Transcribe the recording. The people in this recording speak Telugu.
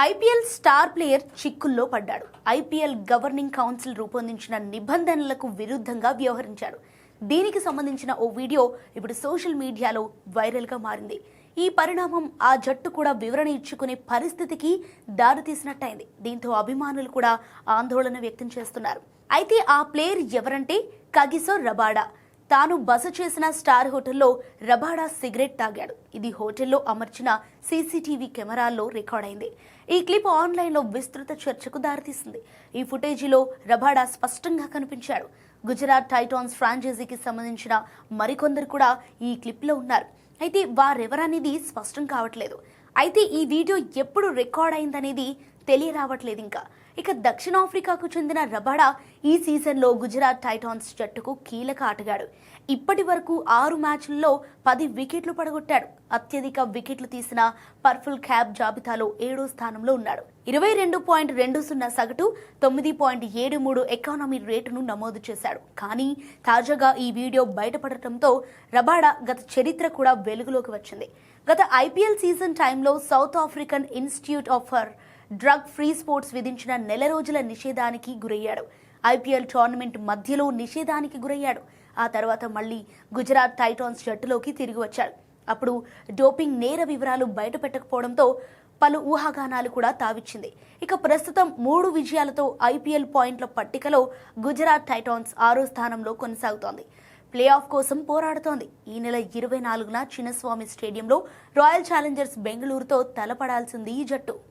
ఐపీఎల్ స్టార్ ప్లేయర్ చిక్కుల్లో పడ్డాడు. ఐపీఎల్ గవర్నింగ్ కౌన్సిల్ రూపొందించిన నిబంధనలకు విరుద్ధంగా వ్యవహరించాడు. దీనికి సంబంధించిన ఓ వీడియో ఇప్పుడు సోషల్ మీడియాలో వైరల్గా మారింది. ఈ పరిణామం ఆ జట్టు కూడా వివరణ ఇచ్చుకునే పరిస్థితికి దారితీసినట్టయింది. దీంతో అభిమానులు కూడా ఆందోళన వ్యక్తం చేస్తున్నారు. అయితే ఆ ప్లేయర్ ఎవరంటే కగిసో రబాడా. తాను బస చేసిన స్టార్ హోటల్లో రబాడా సిగరెట్ తాగాడు. ఇది హోటల్లో అమర్చిన సీసీటీవీ కెమెరాల్లో రికార్డ్ అయింది. ఈ క్లిప్ ఆన్లైన్లో విస్తృత చర్చకు దారితీసింది. ఈ ఫుటేజీలో రబాడా స్పష్టంగా కనిపించాడు. గుజరాత్ టైటాన్స్ ఫ్రాంచైజీకి సంబంధించిన మరికొందరు కూడా ఈ క్లిప్లో ఉన్నారు. అయితే వారెవరనేది స్పష్టం కావట్లేదు. అయితే ఈ వీడియో ఎప్పుడు రికార్డ్ అయిందనేది తెలియరావట్లేదు. ఇక దక్షిణాఫ్రికాకు చెందిన రబాడా ఈ సీజన్లో గుజరాత్ టైటాన్స్ జట్టుకు కీలక ఆటగాడు. ఇప్పటి వరకు 6 మ్యాచ్ల్లో 10 వికెట్లు పడగొట్టాడు. అత్యధిక వికెట్లు తీసిన పర్పుల్ క్యాప్ జాబితాలో 7వ స్థానంలో ఉన్నాడు. 22.20 సగటు, 9.73 ఎకానమీ రేటును నమోదు చేశాడు. కానీ తాజాగా ఈ వీడియో బయటపడటంతో రబాడా గత చరిత్ర కూడా వెలుగులోకి వచ్చింది. గత ఐపీఎల్ సీజన్ టైంలో south African institute of drug free sports విధించిన నెల రోజుల నిషేధానికి గురయ్యాడు. ఐపీఎల్ టోర్నమెంట్ మధ్యలో నిషేధానికి గురయ్యాడు. ఆ తర్వాత మళ్లీ గుజరాత్ టైటాన్స్ జట్టులోకి తిరిగి వచ్చాడు. అప్పుడు డోపింగ్ నేర వివరాలు బయటపెట్టకపోవడంతో పలు ఊహాగానాలు కూడా తావిచ్చింది. ఇక ప్రస్తుతం 3 విజయాలతో ఐపీఎల్ పాయింట్ల పట్టికలో గుజరాత్ టైటాన్స్ 6వ స్థానంలో కొనసాగుతోంది. ప్లే ఆఫ్ కోసం పోరాడుతోంది. ఈ నెల 24న చిన్నస్వామి స్టేడియంలో రాయల్ ఛాలెంజర్స్ బెంగళూరుతో తలపడాల్సింది ఈ జట్టు.